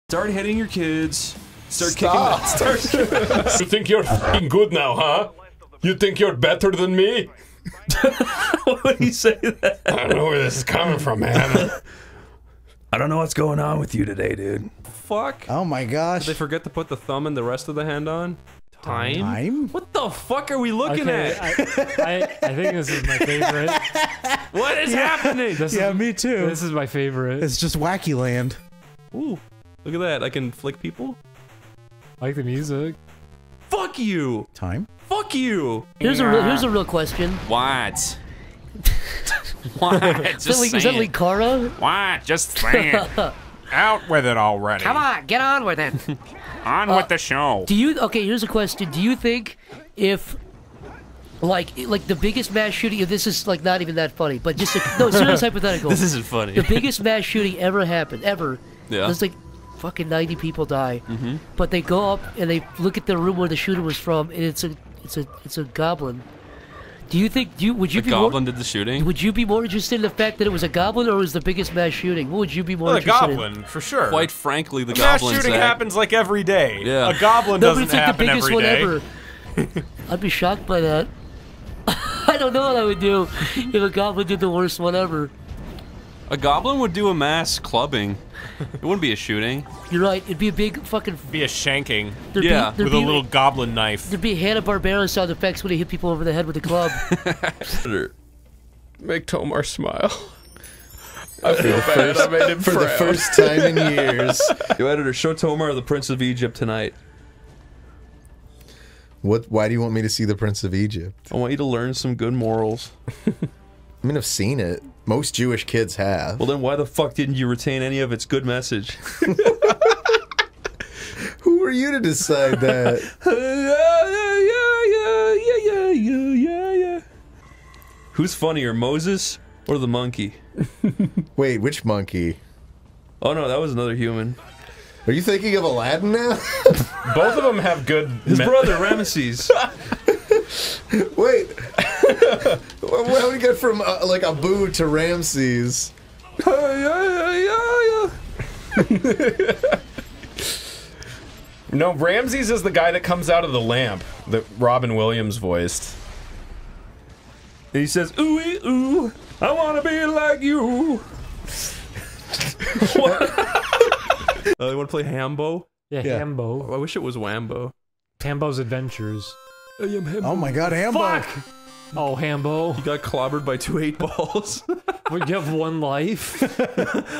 Start hitting your kids. Start kicking them. You think you're f***ing good now, huh? You think you're better than me? Why would he say that? I don't know where this is coming from, man. I don't know what's going on with you today, dude. Fuck. Oh my gosh. Did they forget to put the thumb and the rest of the hand on? Time? What the fuck are we looking at? I think this is my favorite. What is happening? Me too. This is my favorite. It's just wacky land. Ooh, look at that. I can flick people. I like the music. Fuck you. Time? Fuck you. Here's a real question. What? What? Is that like Kara? What? Just saying. Out with it already. Come on, get on with it. On with the show. Do you? Okay, here's a question. Do you think if, like the biggest mass shooting? If this is like not even that funny, but just no serious hypothetical. This isn't funny. The biggest mass shooting ever happened, ever. Yeah. There's like fucking 90 people die, but they go up and they look at the room where the shooter was from, and it's a goblin. Do you think? Would you The be goblin more, did the shooting? Would you be more interested in the fact that it was a goblin, or it was the biggest mass shooting? What would you be more The interested in? goblin, for sure. Quite frankly, the mass goblin. shooting happens like every day. Yeah. A goblin No, but doesn't it's like the happen biggest every one day. ever. I'd be shocked by that. I don't know what I would do if a goblin did the worst one ever. A goblin would do a mass clubbing. It wouldn't be a shooting. You're right. It'd be a big fucking. Be a shanking. Yeah, with a little goblin knife. There'd be Hanna-Barbera sound effects when he hit people over the head with a club. Make Tomar smile. I feel bad. I made him For the first time in years. Yo, editor, show Tomar the Prince of Egypt tonight. What? Why do you want me to see the Prince of Egypt? I want you to learn some good morals. I mean, I've seen it. Most Jewish kids have. Well, then why the fuck didn't you retain any of its good message? Who are you to decide that? Who's funnier, Moses or the monkey? Wait, which monkey? Oh no, that was another human. Are you thinking of Aladdin now? Both of them have good... His brother, Ramesses. Wait. How do we get from, like, Abu to Ramses? No, Ramses is the guy that comes out of the lamp that Robin Williams voiced. And he says, ooh, ooh, I wanna be like you. You wanna play Hambo? Yeah, Hambo. I wish it was Wambo. Hambo's Adventures. I am Hambo. Oh my god, Hambo! Fuck! Oh, Hambo. He got clobbered by 2 8-balls. Would you have one life?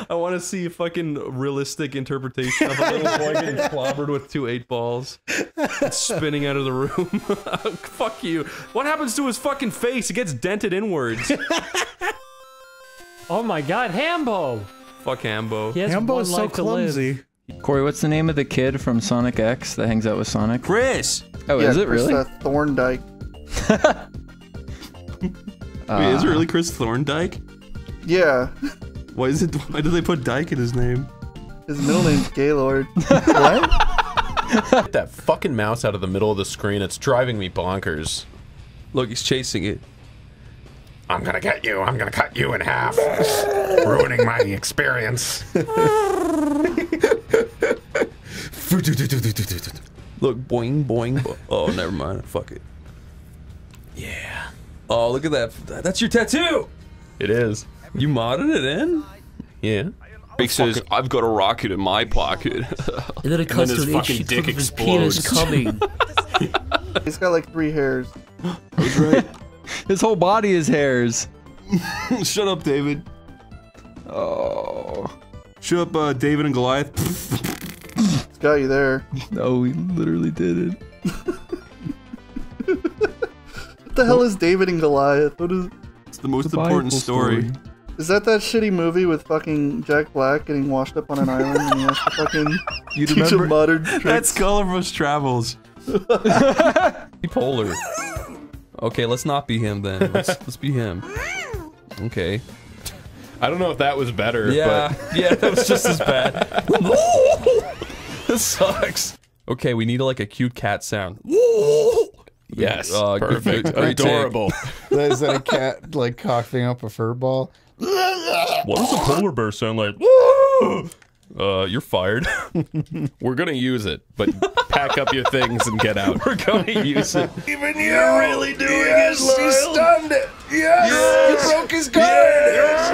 I want to see a fucking realistic interpretation of a little boy getting clobbered with 2 8-balls. Spinning out of the room. Fuck you. What happens to his fucking face? It gets dented inwards. Oh my god, Hambo! Fuck Hambo. He has Hambo one is so life to live. clumsy. Corey, what's the name of the kid from Sonic X that hangs out with Sonic? Chris! Oh, is it really? Thorndike. Wait, is it really Chris Thorndike? Yeah. Why is it? Why do they put Dyke in his name? His middle name's Gaylord. What? Get that fucking mouse out of the middle of the screen. It's driving me bonkers. Look, he's chasing it. I'm gonna get you. I'm gonna cut you in half. Ruining my experience. Look, boing, boing, boing. Oh, never mind. Fuck it. Yeah. Oh, look at that. That's your tattoo! It is. You modded it in? Yeah. He says, I've got a rocket in my pocket. And then it cuts to his an fucking inch dick of his penis coming. He's got like 3 hairs. That's right. His whole body is hairs. Shut up, David. Oh. Shut up, David and Goliath. It's got you there. No, we literally did it. What the hell is David and Goliath? What is? It's the most It's a important Bible story. Is that shitty movie with fucking Jack Black getting washed up on an island and he has to fucking You teach him remember? modern tricks? That's Colorless Travels. Polar. Okay, let's not be him then. Let's be him. Okay. I don't know if that was better. Yeah, But yeah, that was just as bad. This sucks. Okay, we need like a cute cat sound. yes. Perfect. Perfect. Adorable. Is that a cat, like, coughing up a fur ball? What does a polar bear sound like? You're fired. We're gonna use it, but pack up your things and get out. We're gonna use it. Even you're really doing it, Lyle. You stunned it. Yes. You broke his guard. Yes.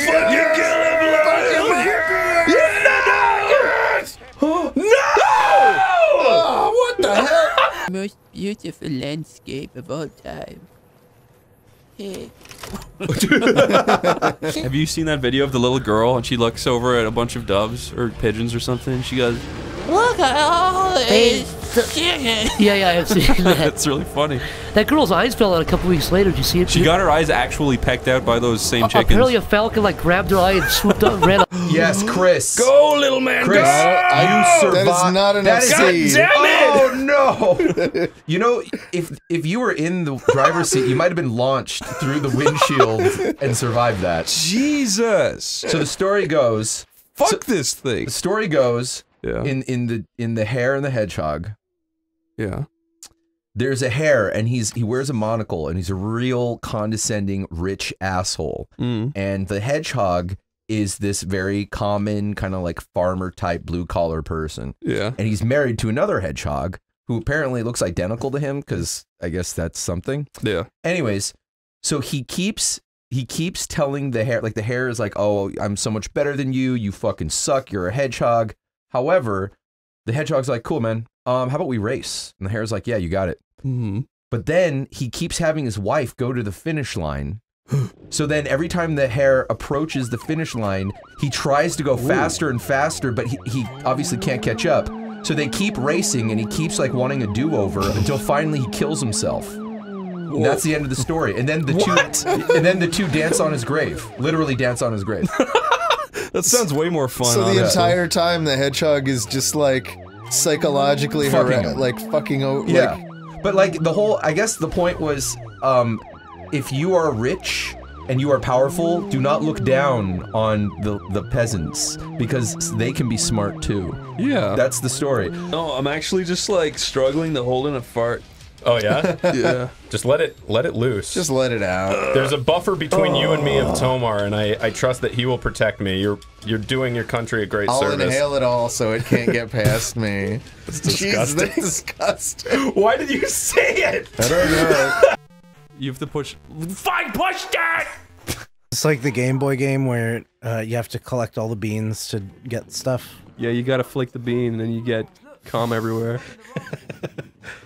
Fucking kill him, Lyle. No! Oh, what the hell? Most beautiful landscape of all time. Hey. Have you seen that video of the little girl and she looks over at a bunch of doves or pigeons or something and she goes, Look at all this chicken. Yeah, I've seen that. that's really funny. That girl's eyes fell out a couple weeks later. Did you see it? She got her eyes actually pecked out by those same chickens. Apparently a falcon like grabbed her eye and swooped up and ran up. Yes, Chris. Go, little man, Chris, go! You survived. That is not enough seed. Oh no! You know, if you were in the driver's seat, you might have been launched through the windshield and survived that. Jesus! So the story goes. Fuck this thing. The story goes. Yeah. In the Hare and the Hedgehog. Yeah. There's a hare and he wears a monocle and he's a real condescending rich asshole. And the hedgehog is this very common kind of like farmer type blue collar person. Yeah. And he's married to another hedgehog who apparently looks identical to him because I guess that's something. Yeah. Anyways, so he keeps telling the hare, like the hare is like, oh, I'm so much better than you. You fucking suck. You're a hedgehog. However, the hedgehog's like, cool, man. How about we race? And the hare's like, yeah, you got it. But then he keeps having his wife go to the finish line. So then every time the hare approaches the finish line, he tries to go faster and faster, but he obviously can't catch up. So they keep racing and he keeps like wanting a do-over until finally he kills himself. And that's the end of the story. And then the two dance on his grave. Literally dance on his grave. That sounds way more fun. So the entire time the hedgehog is just like psychologically fucking over. Yeah. But like the whole, I guess the point was, if you are rich and you are powerful, do not look down on the peasants because they can be smart too. Yeah. That's the story. No, I'm actually just like struggling to hold in a fart. Oh yeah? Yeah. Just let it loose. Just let it out. There's a buffer between you and me of Tomar, and I trust that he will protect me. You're doing your country a great service. I'll inhale it all so it can't get past me. It's disgusting. Jeez, that's disgusting. Why did you say it? I don't know. You have to push. Fine, push that! It's like the Game Boy game where you have to collect all the beans to get stuff. Yeah, you gotta flick the bean and then you get cum everywhere.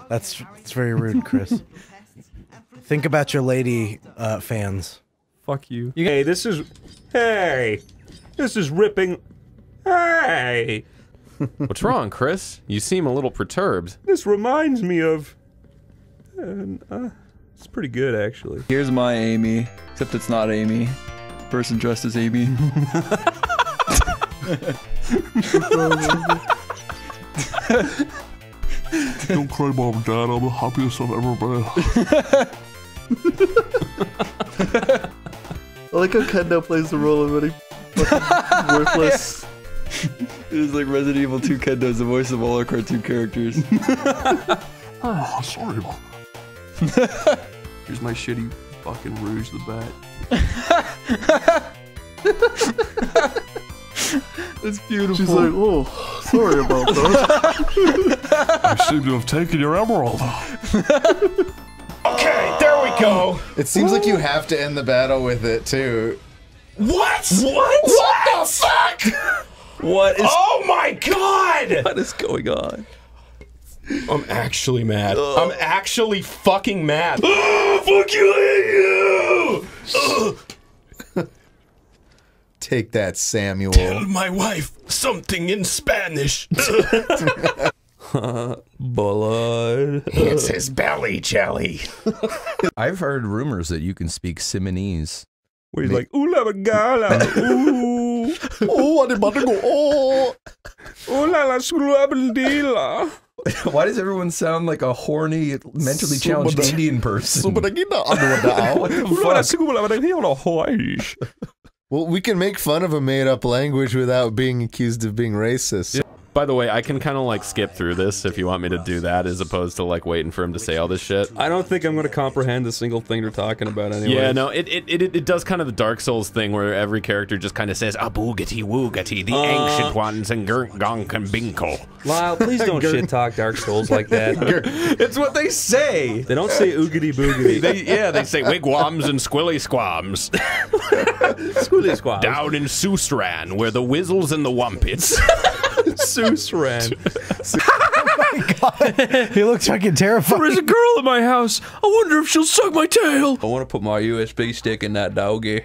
That's very rude, Chris. Think about your lady fans. Fuck you. Hey, this is ripping. Hey! What's wrong, Chris? You seem a little perturbed. This reminds me of... it's pretty good, actually. Here's my Amy, except it's not Amy. Person dressed as Amy. Don't cry, Mom and Dad. I'm the happiest I've ever been. I like how Kendo plays the role of any fucking worthless. It was like Resident Evil 2 Ken does the voice of all our cartoon characters. Oh, sorry, Mom. Here's my shitty fucking Rouge the Bat. That's beautiful. She's like, oh, sorry about that. I seem to have taken your emerald. Okay, there we go. It seems like you have to end the battle with it too. What? What the fuck? What is? Oh my god! What is going on? I'm actually mad. I'm actually fucking mad. Fuck you, I hate you! Take that, Samuel. Tell my wife something in Spanish. Blood. It's his belly jelly. I've heard rumors that you can speak Simonese. Where he's like, ooh la la gala, ooh. Oh, what about to go? Oh, Ooh la la scrubendila. Why does everyone sound like a horny, mentally challenged Indian person? what the fuck? Well, we can make fun of a made-up language without being accused of being racist. By the way, I can kind of like skip through this if you want me to do that, as opposed to like waiting for him to say all this shit. I don't think I'm going to comprehend a single thing they're talking about anyway. Yeah, no, it does kind of the Dark Souls thing where every character just kind of says, "Aboogity woogity, the ancient ones and Gurk Gonk and Binkle." Lyle, please don't shit talk Dark Souls like that. It's what they say. They don't say oogity boogity. They say wigwams and squilly squams. Squilly squams. Down in Sousran, where the whizzles and the wumpits. Sousran. Oh my god. He looks fucking terrifying. There's a girl in my house. I wonder if she'll suck my tail. I want to put my USB stick in that doggy.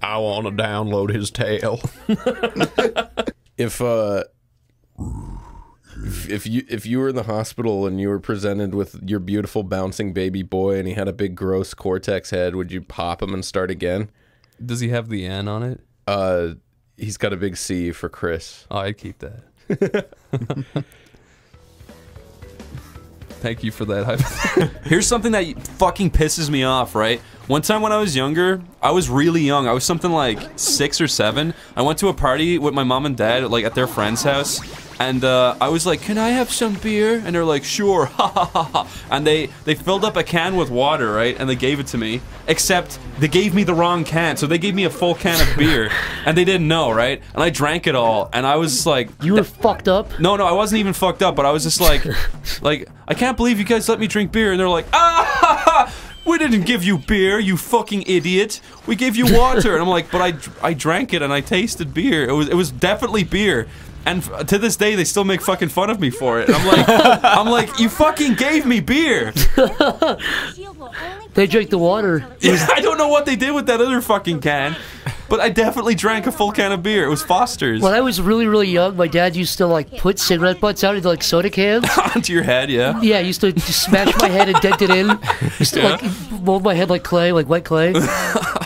I want to download his tail. If you were in the hospital and you were presented with your beautiful bouncing baby boy and he had a big gross cortex head, would you pop him and start again? Does he have the N on it? He's got a big C for Chris. Oh, I'd keep that. Thank you for that. Here's something that fucking pisses me off, right? One time when I was younger, I was really young. I was something like 6 or 7. I went to a party with my mom and dad, like at their friend's house. And I was like, "Can I have some beer?" And they're like, "Sure." Ha ha ha ha. And they filled up a can with water, right? And they gave it to me. Except they gave me the wrong can, so they gave me a full can of beer, and they didn't know, right? And I drank it all, and I was like, "You were fucked up." No, I wasn't even fucked up, but I was just like, I can't believe you guys let me drink beer. And they're like, "Ah ha ha! We didn't give you beer, you fucking idiot. We gave you water." And I'm like, "But I drank it and I tasted beer. It was definitely beer." And to this day, they still make fucking fun of me for it. And I'm like, "You fucking gave me beer." They drank the water. Yeah, I don't know what they did with that other fucking can, but I definitely drank a full can of beer. It was Foster's. When I was really, really young, my dad used to like put cigarette butts out into like soda cans. Onto your head, yeah? Yeah, he used to just smash my head and dent it in. Used to like mold my head like clay, like wet clay.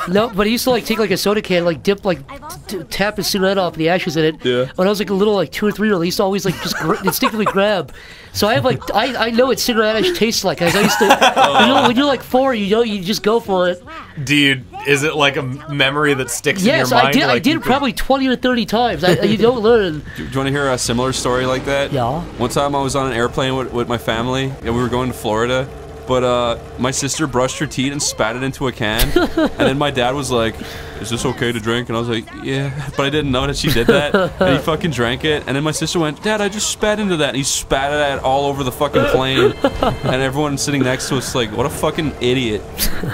No, but he used to like take like a soda can, like dip, like tap his cigarette off, the ashes in it. Yeah. When I was like a little like 2 or 3 year old, he used to always like just instinctively grab. So I have like I know what cigarette ash tastes like. I used to when you're like 4, you just go for it. Dude, is it like a memory that sticks in your mind? Yes, I did probably 20 or 30 times. You don't learn. Do you want to hear a similar story like that? Yeah. One time I was on an airplane with my family, and we were going to Florida, but my sister brushed her teeth and spat it into a can, and then my dad was like, "Is this okay to drink?" And I was like, "Yeah," but I didn't know that she did that, and he fucking drank it, and then my sister went, "Dad, I just spat into that," and he spat it all over the fucking plane, and everyone sitting next to us like, "What a fucking idiot."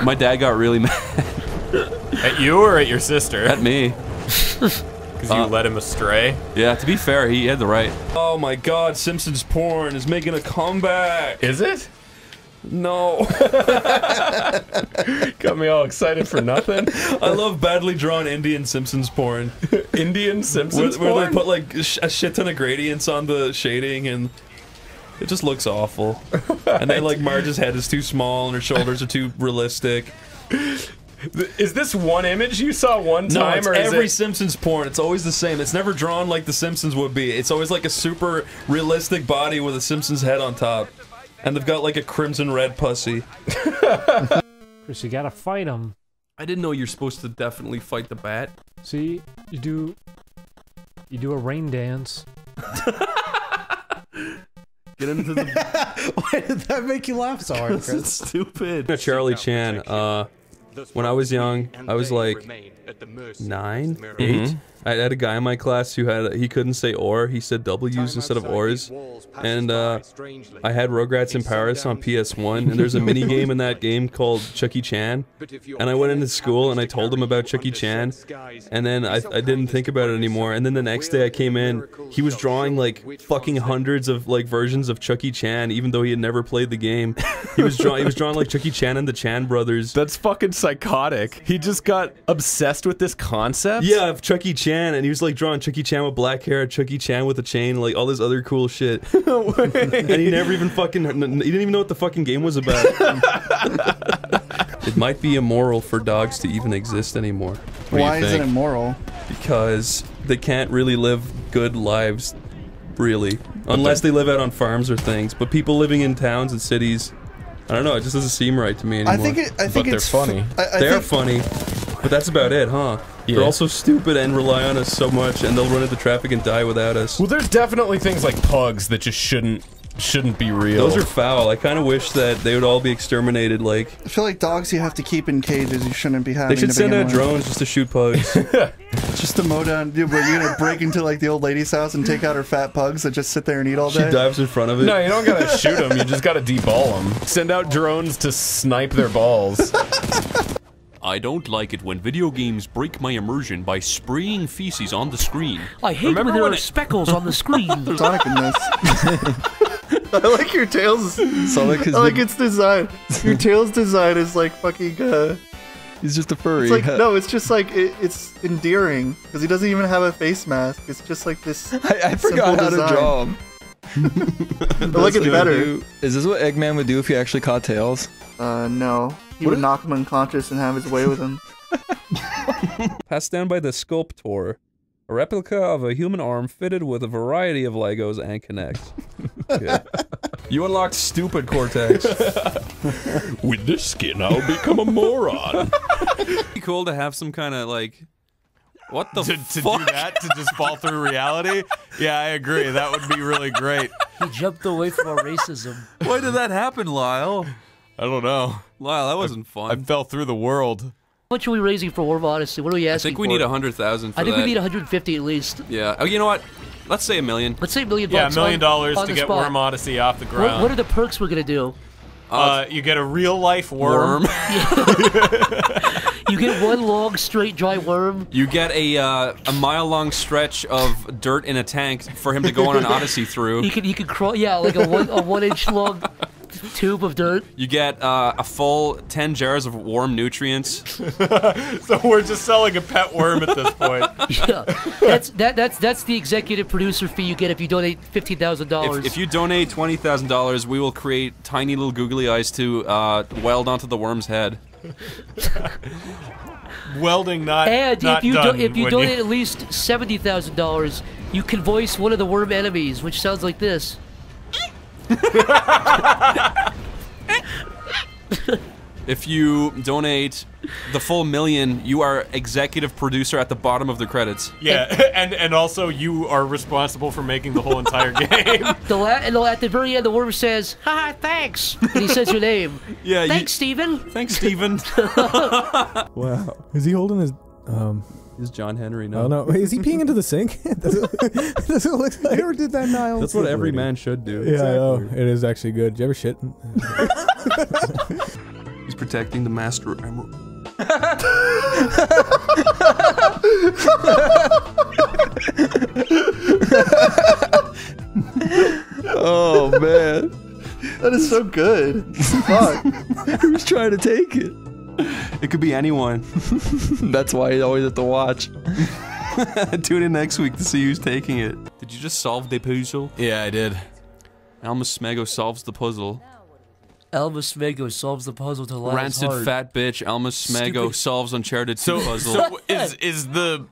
My dad got really mad. At you or at your sister? At me. Because you led him astray? Yeah, to be fair, he had the right. Oh my god, Simpsons porn is making a comeback. Is it? No. Got me all excited for nothing. I love badly drawn Indian Simpsons porn. Indian Simpsons porn? Where they put like a shit ton of gradients on the shading and it just looks awful. And then like Marge's head is too small and her shoulders are too realistic. Is this one image you saw one time? No, it's or is every it... Simpsons porn. It's always the same. It's never drawn like the Simpsons would be. It's always like a super realistic body with a Simpsons head on top. And they've got like a crimson red pussy. Chris, you gotta fight him. I didn't know you're supposed to definitely fight the bat. See, you do a rain dance. Get into the... Why did that make you laugh so hard, Chris? It's stupid. Charlie Chan, when I was young, I was like 9, 8. I had a guy in my class who he couldn't say or, he said W's instead of ors. And I had Rugrats in Paris on PS1, and there's a mini game in that game called Chucky Chan. And I went into school and I told him about Chucky Chan, and then I didn't think about it anymore. And then the next day I came in, he was drawing like fucking hundreds of like versions of Chucky Chan, even though he had never played the game. He was drawing like Chucky Chan and the Chan brothers. That's fucking psychotic. He just got obsessed with this concept? Yeah, of Chucky Chan, and he was like drawing Chucky Chan with black hair, Chucky Chan with a chain, like all this other cool shit. And he never even fucking, he didn't even know what the fucking game was about. It might be immoral for dogs to even exist anymore. Why is it immoral? Because they can't really live good lives, really. Unless they live out on farms or things. But people living in towns and cities, I don't know, it just doesn't seem right to me anymore. I think they're it's funny. They're funny, but that's about it, huh? They're also stupid and rely on us so much, and they'll run into traffic and die without us. Well, there's definitely things like pugs that just shouldn't be real. Those are foul. I kind of wish that they would all be exterminated. Like, I feel like dogs you have to keep in cages. You shouldn't be having. They should send out drones just to shoot pugs. Just to mow down. Dude, but you're gonna break into like the old lady's house and take out her fat pugs that just sit there and eat all day. She dives in front of it. No, you don't gotta shoot them. You just gotta deball them. Send out drones to snipe their balls. I don't like it when video games break my immersion by spraying feces on the screen. I hate when there are speckles on the screen. Sonic in this. I like your tails. Sonic is I like its design. Your tails design is like fucking. He's just a furry. It's like no, it's just like it's endearing because he doesn't even have a face mask. It's just like this. I forgot how to draw him. I like it better. Is this what Eggman would do if he actually caught Tails? No. He would knock him unconscious and have his way with him. Passed down by the Sculptor, a replica of a human arm fitted with a variety of Legos and Kinects. You unlocked stupid Cortex. With this skin, I'll become a moron. It'd be cool to have some kind of like, what the to fuck? do that, to just fall through reality? Yeah, I agree. That would be really great. He jumped away from our racism. Why did that happen, Lyle? I don't know. Lyle, that wasn't fun. I fell through the world. How much are we raising for Worm Odyssey? What are we asking for? I think we need 100,000 for I think that. we need 150 at least. Yeah. Oh, you know what? Let's say $1 million. Let's say $1 million. Yeah, $1 million on to the get spot. Worm Odyssey off the ground. What are the perks we're gonna do? You get a real-life worm. You get one long, straight, dry worm. You get a mile-long stretch of dirt in a tank for him to go on an odyssey through. He could crawl. Yeah, like a 1 inch long tube of dirt. You get a full 10 jars of worm nutrients. So we're just selling a pet worm at this point. Yeah, that's the executive producer fee you get if you donate $15,000. If you donate $20,000, we will create tiny little googly eyes to weld onto the worm's head. Welding not and not if you done donate at least $70,000, you can voice one of the worm enemies, which sounds like this. If you donate the full $1 million, you are executive producer at the bottom of the credits. Yeah, and also you are responsible for making the whole entire game. At the very end, the worm says, "Haha, thanks," and he says your name. Yeah. Thanks, Steven. Thanks, Steven. Wow. Is he holding his Is John Henry? No. Oh no! Wait, is he peeing into the sink? Does it look like? I never did that, Niles. That's what every man should do. Yeah, I know. It is actually good. Did you ever shit? He's protecting the master emerald. Oh man, that is so good. Fuck. Who's trying to take it? It could be anyone. That's why you always have to watch. Tune in next week to see who's taking it. Did you just solve the puzzle? Yeah, I did. Alma Smego solves the puzzle. Alma Smego solves the puzzle to Lyle's Rancid heart. fat bitch Alma Smego solves Uncharted 2 puzzle. So is the...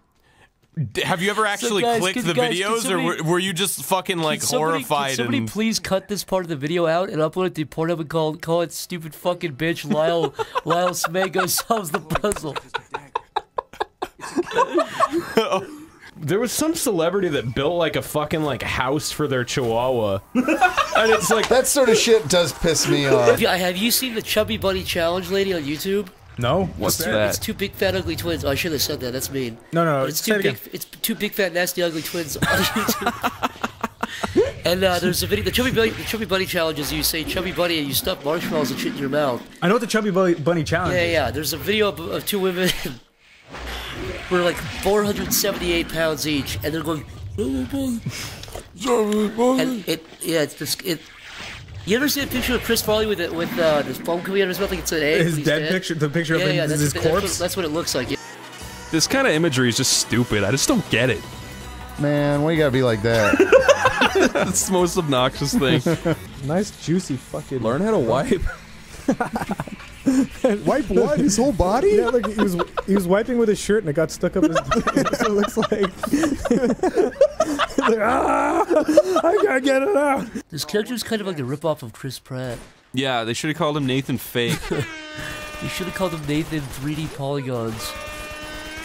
Have you ever actually guys, clicked the guys, videos, or were you just fucking like horrified? Can somebody please cut this part of the video out and upload it to Pornhub and call it "Stupid Fucking Bitch"? Lyle Smego solves the puzzle. There was some celebrity that built like a fucking like house for their chihuahua. And it's like that sort of shit does piss me off. Have you seen the Chubby Bunny Challenge lady on YouTube? No. What's that? It's two big fat ugly twins. Oh, I should have said that. That's mean. No. But it's two big fat nasty ugly twins on YouTube. And there's a video. The Chubby Bunny Challenge is you say Chubby Bunny and you stuff marshmallows and shit in your mouth. I know what the Chubby Bunny Challenge is. Yeah. There's a video of two women. We're like 478 pounds each, and they're going. And it's this. You ever see a picture of Chris Farley with this foam coming out of his mouth like it's an egg? His dead picture, the picture of his corpse? That's what it looks like. Yeah. This kind of imagery is just stupid. I just don't get it. Man, why you gotta be like that? That's the most obnoxious thing. Nice juicy fucking... Learn how to wipe. Wipe what? His whole body? Yeah, like he was wiping with his shirt and it got stuck up his... It looks like... like, I gotta get it out. This character is kind of like a ripoff of Chris Pratt. Yeah, they should have called him Nathan Fake. You should have called him Nathan 3D Polygons.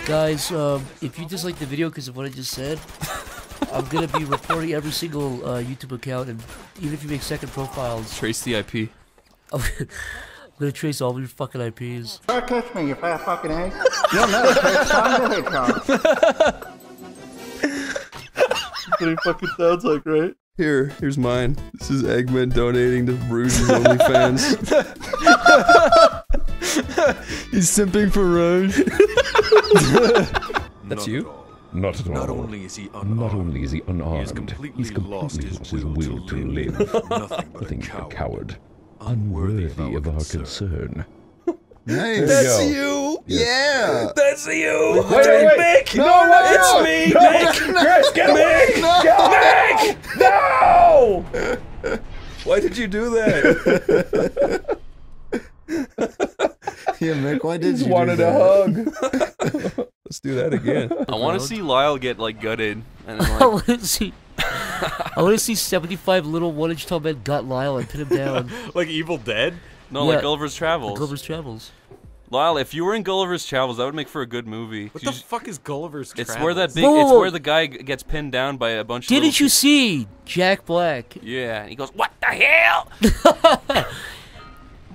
Guys, if you dislike the video because of what I just said, I'm gonna be reporting every single YouTube account, and even if you make second profiles, trace the IP. I'm gonna trace all of your fucking IPs. Don't touch me, you fat fucking egg. You'll never trace Sonic the Hedgehog. That's what he fucking sounds like, right? Here's mine. This is Eggman donating to Rouge's OnlyFans. He's simping for Rouge. That's you? Not at all. Not only is he unarmed, Not only is he unarmed, he has completely lost his will to live. Nothing but a coward. Unworthy of our concern. Nice. That's you. Yeah. That's you. Wait. Mick. No, It's me. Mick. Chris, get away. Mick. No. Why did you do that? Yeah, Mick, why did you wanted do a that? hug. Let's do that again. I want to see Lyle get like gutted, and then, I like, want to see. I want to see 75 little 1-inch tall men gut Lyle and pin him down. Like Evil Dead? no, Yeah. like Gulliver's Travels. Gulliver's Travels. Lyle, if you were in Gulliver's Travels, that would make for a good movie. What the fuck is Gulliver's Travels? It's where that big. Whoa. It's where the guy gets pinned down by a bunch. Didn't of you see Jack Black? Yeah, and he goes, "What the hell?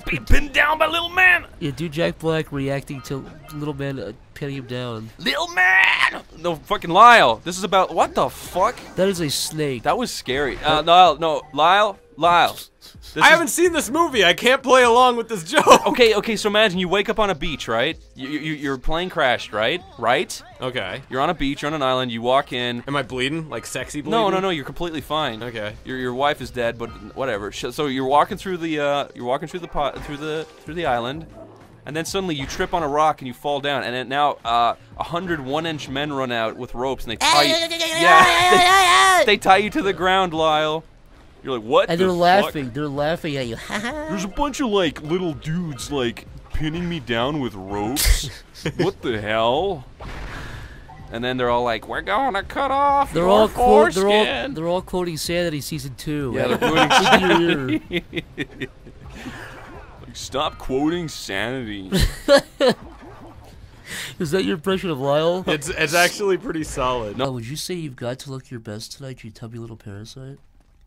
Being pinned down by little man." Yeah, dude, Jack Black reacting to little man pinning him down. Little man. No, fucking Lyle. This is about what the fuck? That is a snake. That was scary. No, Lyle. I haven't seen this movie. I can't play along with this joke. Okay. So imagine you wake up on a beach, right? Your plane crashed, right? Right? Okay. You're on a beach. You're on an island. You walk in. Am I bleeding? Like sexy bleeding? No. You're completely fine. Okay. Your wife is dead, but whatever. So you're walking through the through the island, and then suddenly you trip on a rock and you fall down, and then now 100 1-inch men run out with ropes and they tie you. Yeah. They tie you to the ground, Lyle. You're like, what? And they're laughing. They're laughing at you. There's a bunch of like little dudes like pinning me down with ropes. What the hell? And then they're all like, "We're gonna cut off They're your all foreskin." they're all quoting Sanity season 2. Yeah, they're quoting Sanity. Like, stop quoting Sanity. Is that your impression of Lyle? It's actually pretty solid. No, would you say you've got to look your best tonight, you tubby little parasite?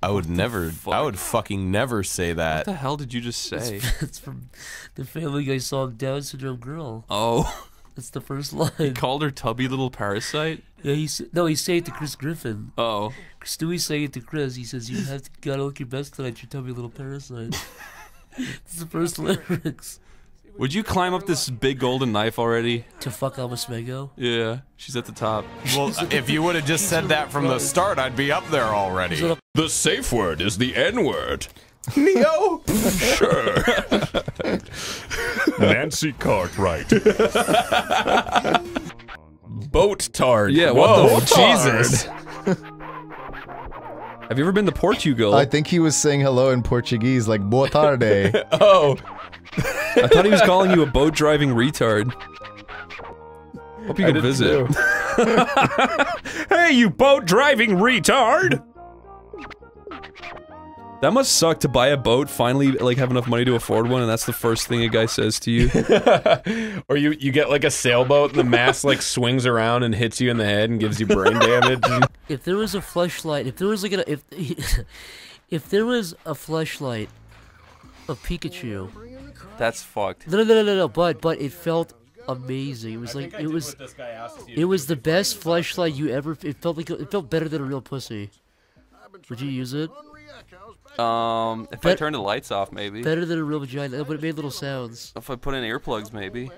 I would never. I would fucking never say that. What the hell did you just say? It's from the Family Guy song Down Syndrome Girl. Oh. That's the first line. He called her tubby little parasite? Yeah, he said it to Chris Griffin. Oh. Stewie's saying it to Chris. He says, "You have to gotta look your best tonight, you tubby little parasite." It's the first lyrics. Would you climb up this big golden knife already? To fuck Alma Smego? Yeah, she's at the top. Well, if you would have just said that from the start, I'd be up there already. The safe word is the N-word. Neo? Sure. Nancy Cartwright. Boat tard. Yeah, Whoa, what the Jesus. Have you ever been to Portugal? I think he was saying hello in Portuguese, like boa tarde. Oh. I thought he was calling you a boat driving retard. Hope you can visit. Hey, you boat driving retard! That must suck to buy a boat, finally like have enough money to afford one, and that's the first thing a guy says to you. Or you get like a sailboat and the mast like swings around and hits you in the head and gives you brain damage. If there was a fleshlight, if there was like if there was a fleshlight of Pikachu, that's fucked. No, but it felt amazing. It was like it was the best fleshlight you ever. It felt better than a real pussy. Would you use it? If I turned the lights off, maybe. Better than a real vagina, but it made little sounds. If I put in earplugs, maybe.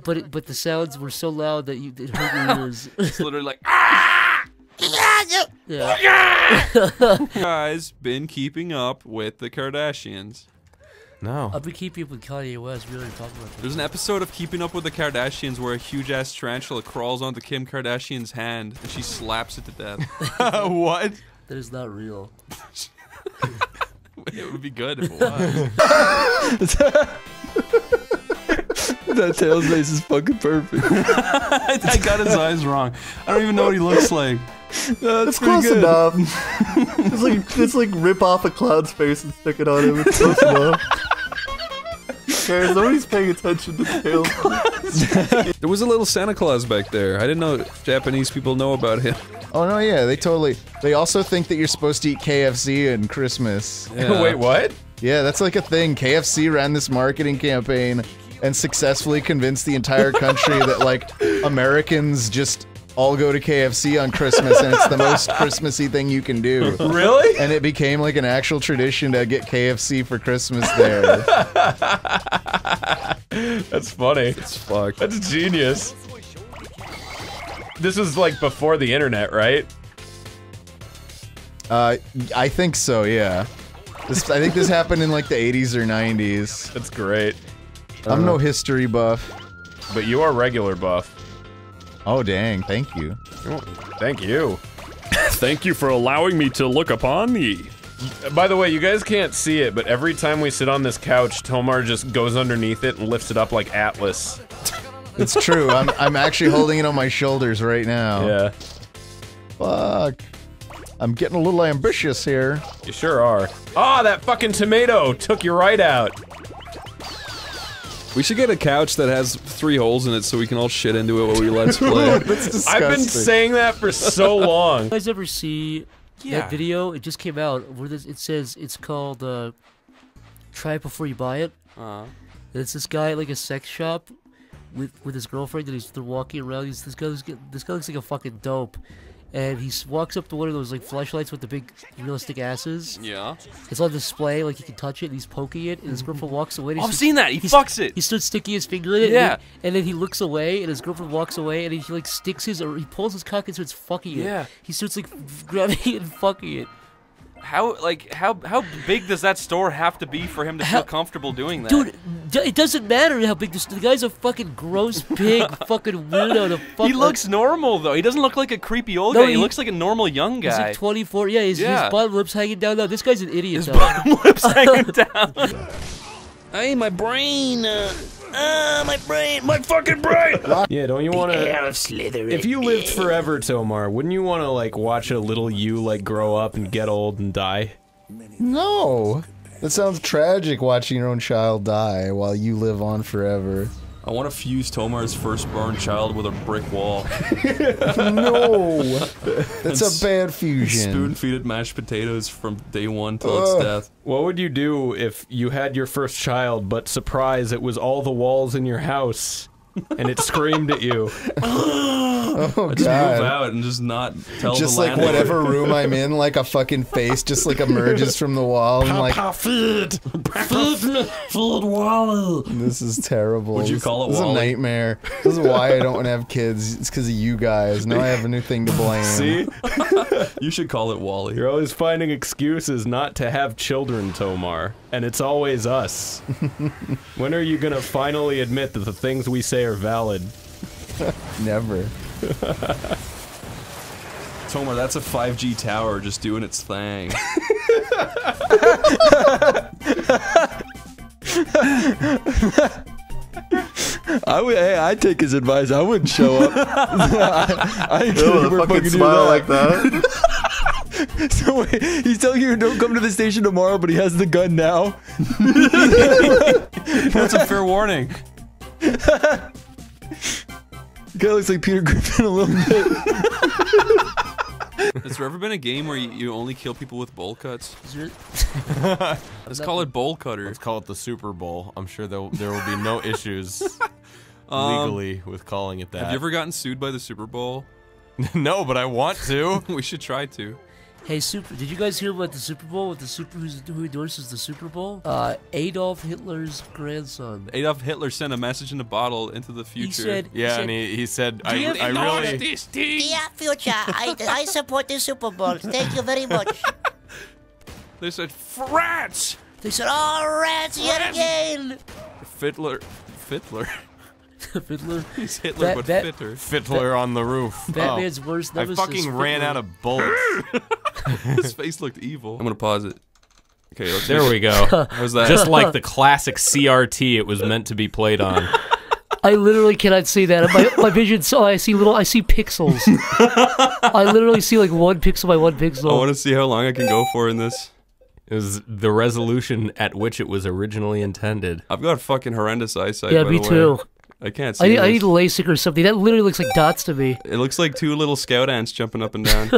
But the sounds were so loud that it hurt your ears. It's literally like, ah! Yeah. Guys, been keeping up with the Kardashians. No. I've been keeping up with Kanye West. We already talked about that. There's an episode of Keeping Up with the Kardashians where a huge-ass tarantula crawls onto Kim Kardashian's hand and she slaps it to death. What? That is not real. It would be good if it was. That Tails face is fucking perfect. I got his eyes wrong. I don't even know what he looks like. It's close enough. It's like rip off a clown's face and stick it on him. It's close enough. Who cares? Nobody's paying attention to Tails. There was a little Santa Claus back there. I didn't know Japanese people know about him. Oh no, yeah, they totally. They also think that you're supposed to eat KFC in Christmas. Yeah. Wait, what? Yeah, that's like a thing. KFC ran this marketing campaign and successfully convinced the entire country that like Americans just all go to KFC on Christmas and it's the most Christmassy thing you can do. Really? And it became like an actual tradition to get KFC for Christmas there. That's funny. It's fucked. That's genius. This was like before the internet, right? I think so, yeah. I think this happened in like the 80s or 90s. That's great. I'm no history buff. But you are regular buff. Oh dang, thank you. Thank you. Thank you for allowing me to look upon thee. By the way, you guys can't see it, but every time we sit on this couch, Tomar just goes underneath it and lifts it up like Atlas. It's true, I'm actually holding it on my shoulders right now. Yeah. Fuck. I'm getting a little ambitious here. You sure are. Ah, that fucking tomato took you right out. We should get a couch that has 3 holes in it so we can all shit into it while we let's play. That's disgusting. I've been saying that for so long. You guys ever see that video? It just came out where it says it's called "Try It Before You Buy It." And it's this guy at like a sex shop with his girlfriend, and they're walking around. This guy looks like a fucking dope. And he walks up to one of those like flashlights with the big realistic asses. Yeah. It's on display, like you can touch it, and he's poking it, and his girlfriend walks away. And I've seen that. He fucks it. He starts sticking his finger in it. Yeah. And then he looks away, and his girlfriend walks away, and he like sticks his, or he pulls his cock and starts fucking it. Yeah. He starts like grabbing it and fucking it. How big does that store have to be for him to feel comfortable doing that? Dude, it doesn't matter how big the guy's a fucking gross pig, fucking weirdo. He looks normal though. He doesn't look like a creepy old guy. He looks like a normal young guy. He's like 24. Yeah, his bottom lip's hanging down. No, this guy's an idiot. His bottom lip's hanging down. Hey, my brain. My brain. My fucking brain. Yeah, don't you want to? Slytherin. If you lived forever, Tomar, wouldn't you want to like watch a little you like grow up and get old and die? No. That sounds tragic, watching your own child die while you live on forever. I want to fuse Tomar's firstborn child with a brick wall. No. That's a bad fusion. Spoon feed it mashed potatoes from day one till its death. What would you do if you had your first child, but surprise, it was all the walls in your house, and it screamed at you? Oh, I just God. move out and just not tell Just the like landlord. whatever room I'm in, like a fucking face just like emerges from the wall and like Feed Wally. this is terrible. Would you call it This is a Wally? nightmare. This is why I don't want to have kids. It's because of you guys. Now I have a new thing to blame. See? You should call it Wally. You're always finding excuses not to have children, Tomar. And it's always us. When are you gonna finally admit that the things we say are valid? Never. Tomar, that's a 5G tower just doing its thing. I'd take his advice. I wouldn't show up. I ain't Ew, gonna fucking do smile that. like that. So wait, he's telling you don't come to the station tomorrow, but he has the gun now. That's a fair warning. Guy looks like Peter Griffin a little bit. Has there ever been a game where you only kill people with bowl cuts? Let's call it Bowl Cutter. Let's call it the Super Bowl. I'm sure there will be no issues legally with calling it that. Have you ever gotten sued by the Super Bowl? No, but I want to. We should try to. Hey, did you guys hear about the Super Bowl with who endorses the Super Bowl? Adolf Hitler's grandson. Adolf Hitler sent a message in a bottle into the future. He said, I really... Dear future, I support the Super Bowl. Thank you very much. They said, rats! They said, oh, rats yet again. Fiddler. Fiddler? He's Hitler, but fitter. Fiddler on the roof. Batman's worst nemesis. I fucking ran out of bullets. His face looked evil. I'm gonna pause it. Okay, there we go. How's that? Just like the classic CRT it was meant to be played on. I literally cannot see that. My vision, I see pixels. I literally see like 1 pixel by 1 pixel. I want to see how long I can go for in this. It was the resolution at which it was originally intended. I've got fucking horrendous eyesight. Yeah, by me the way. too. I can't see I this. need LASIK or something. That literally looks like dots to me. It looks like two little scout ants jumping up and down.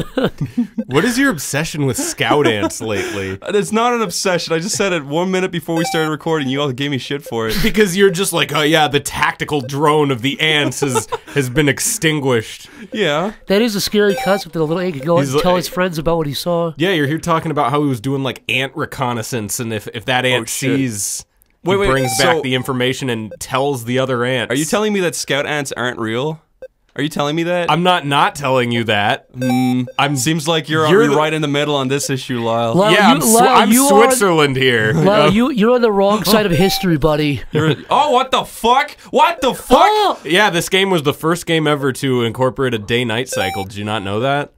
What is your obsession with scout ants lately? It's not an obsession. I just said it 1 minute before we started recording. You all gave me shit for it. Because you're just like, oh yeah, the tactical drone of the ants has been extinguished. Yeah. That is a scary concept that a little ant could go out He's and tell like- his friends about what he saw. Yeah, you're here talking about how he was doing like ant reconnaissance, and if that ant shit. sees, Wait, he brings back so- the information and tells the other ants. Are you telling me that scout ants aren't real? Are you telling me that? I'm not telling you that. Seems like you're the- right in the middle on this issue, Lyle. Lyle, Yeah, I'm you Switzerland here. Lyle, you're on the wrong side of history, buddy. Oh, what the fuck? What the fuck? Yeah, this game was the first game ever to incorporate a day-night cycle. Did you not know that?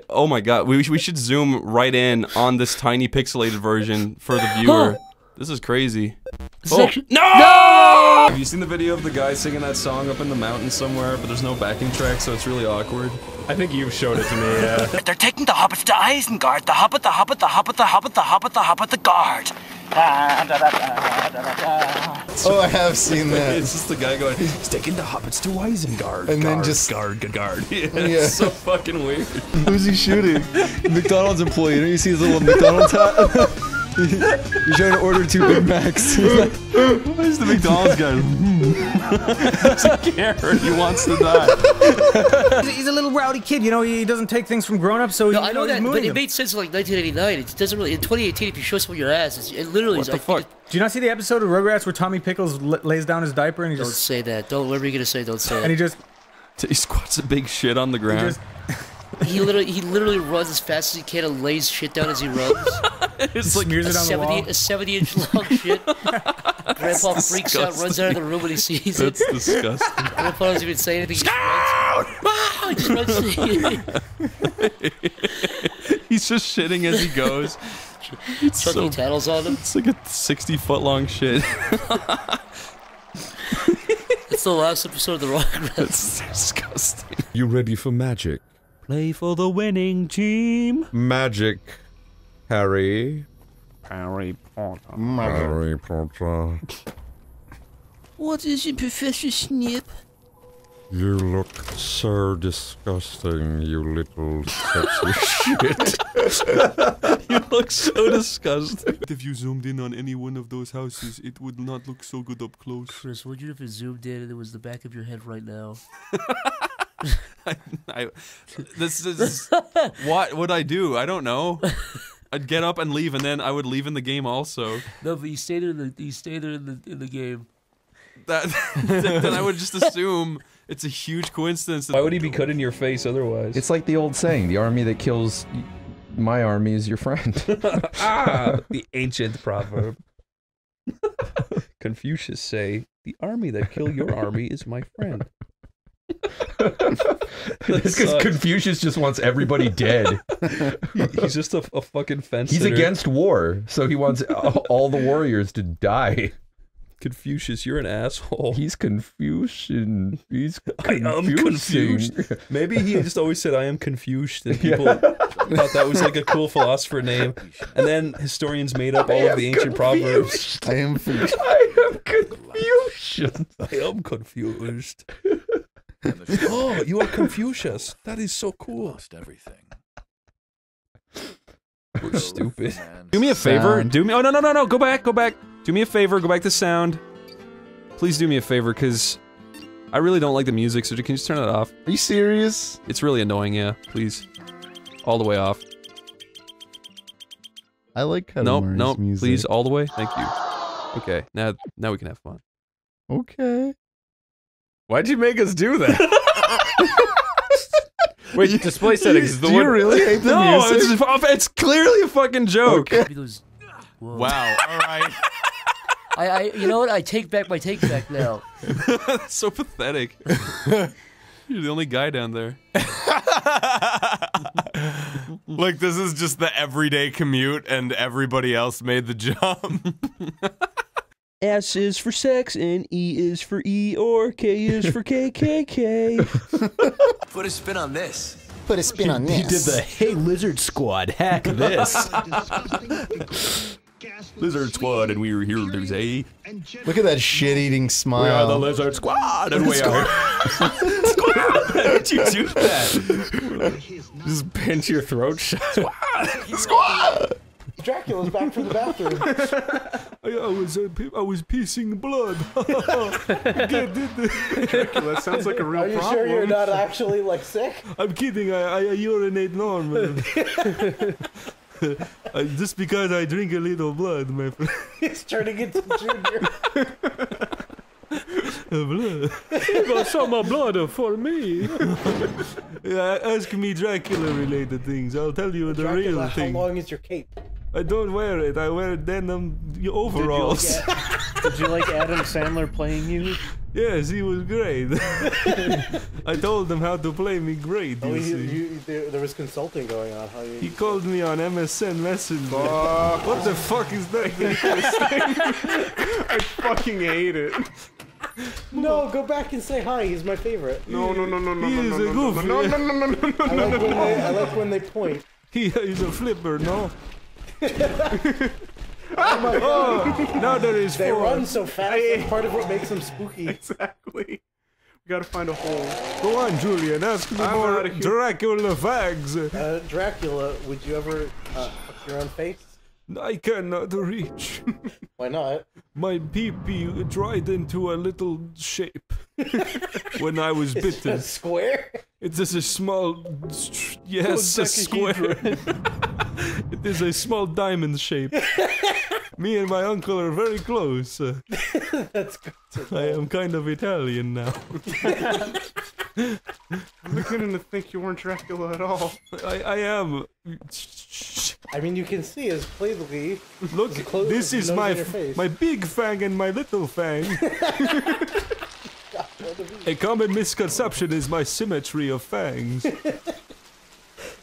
Oh my god, we should zoom right in on this tiny pixelated version for the viewer. This is crazy. No! Have you seen the video of the guy singing that song up in the mountains somewhere, but there's no backing track, so it's really awkward? I think you've showed it to me, yeah. They're taking the hobbits to Isengard. The hobbit, the hobbit, the hobbit, the hobbit, the hobbit, the hobbit, the guard. Oh, I have seen that. It's just the guy going, He's taking the hobbits to Isengard. And then Guard, just- guard. Yeah, Yeah. it's so fucking weird. Who's he shooting? McDonald's employee. Don't you see his little McDonald's hat? He's trying to order 2 Big Macs. He's like, Why is the McDonald's guy? Scared. He wants to die. He's a little rowdy kid, you know. He doesn't take things from grown-ups, so No, you I know he's that, but moving it them. made sense in like 1989. It doesn't really. In 2018, if you show someone your ass, it literally What is. the fuck? Do you not see the episode of Rugrats where Tommy Pickles lays down his diaper and he Don't just say that. Don't. Whatever you're gonna say, don't say and it. he just He squats a big shit on the he ground. just He literally runs as fast as he can and lays shit down as he runs. It's like smears it on the wall. A 70-inch long shit. Grandpa freaks out, runs out of the room when he sees it. That's disgusting. Grandpa doesn't even say anything. He just runs. He's just shitting as he goes. It's Chucky tattles on him. It's like a 60-foot long shit. It's the last episode of the Rugrats. That's disgusting. You ready for magic? Play for the winning team. Magic, Harry. Harry Potter. Harry Potter. What is it, Professor Snip? You look so disgusting, you little sexy shit. You look so disgusting. If you zoomed in on any one of those houses, it would not look so good up close. Chris, would you if it zoomed in and it was the back of your head right now? This is what would I do? I don't know. I'd get up and leave, and then I would leave in the game also. No, but you stay there. You stay there in the game. Then I would just assume it's a huge coincidence. Why would he be cutting your face otherwise? It's like the old saying: the army that kills my army is your friend. The ancient proverb. Confucius say, "The army that kill your army is my friend." It's because Confucius just wants everybody dead. He's just a fucking fence. He's sitter. against war, so he wants all the warriors to die. Confucius, you're an asshole. He's Confucian. He's I am confused. Maybe he just always said, "I am confused," and people thought that was like a cool philosopher name. And then historians made up all of the ancient proverbs. I am confused. Confucian. I am confused. Oh, you are Confucius. That is so cool. Lost everything. We're stupid. Do me a favor. Sound. Do me. Oh no! Go back. Do me a favor. Go back to sound. Please do me a favor, because I really don't like the music. So can you just turn it off? Are you serious? It's really annoying. Yeah, please. All the way off. I like Nope. Cuddlemurray's music. Please, all the way. Thank you. Okay, now we can have fun. Okay. Why'd you make us do that? Wait, display settings is the Do one. you really hate the No, music? it's clearly a fucking joke. Okay. Wow. All right. You know what? I take back my take back now. That's so pathetic. You're the only guy down there. Like, this is just the everyday commute, and everybody else made the jump. S is for sex, and E is for Eeyore, K is for KKK. Put a spin on this. Put a spin on this. He did the Hey Lizard Squad, hack this. Lizard Squad, and we were here to say Look at that shit-eating smile. We are the Lizard Squad, and we are. Squad! How did you do that? Just pinch your throat shut. Squad! Dracula's back from the bathroom. I was pissing blood. Dracula, that sounds like a real Are you problem. sure you're not actually like sick? I'm kidding. I urinate normal. Just because I drink a little blood, my friend. He's turning into Junior. Blood. You got some blood for me. Yeah, ask me Dracula-related things. I'll tell you the Dracula, real thing. how long is your cape? I don't wear it. I wear denim overalls. Did you like Adam Sandler playing you? Yes, he was great. I told him how to play me great. Oh, You see. there was consulting going on. How you? He called me on MSN Messenger. What the fuck is that? I fucking hate it. No, go back and say hi. He's my favorite. No. He is a goofy. I like when they point. He's a flipper, no? Oh my god! Now there is They four. run so fast. That's part of what makes them spooky. Exactly. We gotta find a hole. Go on, Julian. Ask me I'm more outta here. Dracula facts. Dracula, would you ever fuck your own face? I cannot reach. Why not? My pee-pee dried into a little shape when I was It's bitten. a square? It is a small... Yes, a square. It is a small diamond shape. Me and my uncle are very close. That's good to know. I am kind of Italian now. I'm beginning to think you weren't Dracula at all. I am. I mean, you can see as plainly. Look, this is my big fang and my little fang. A common misconception is my symmetry of fangs.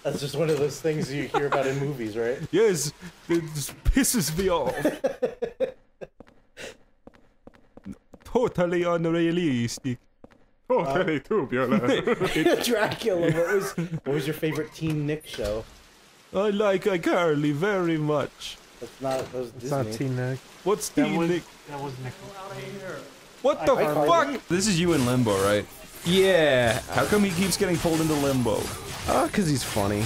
That's just one of those things you hear about in movies, right? Yes, it just pisses me off. Totally unrealistic. Totally tubular. Dracula, what was your favorite Teen Nick show? I like iCarly very much. That was It's Disney. not Teen Nick. What's Teen Nick? That was Nick. What the fuck? This is you in limbo, right? Yeah. How come he keeps getting pulled into limbo? Cause he's funny.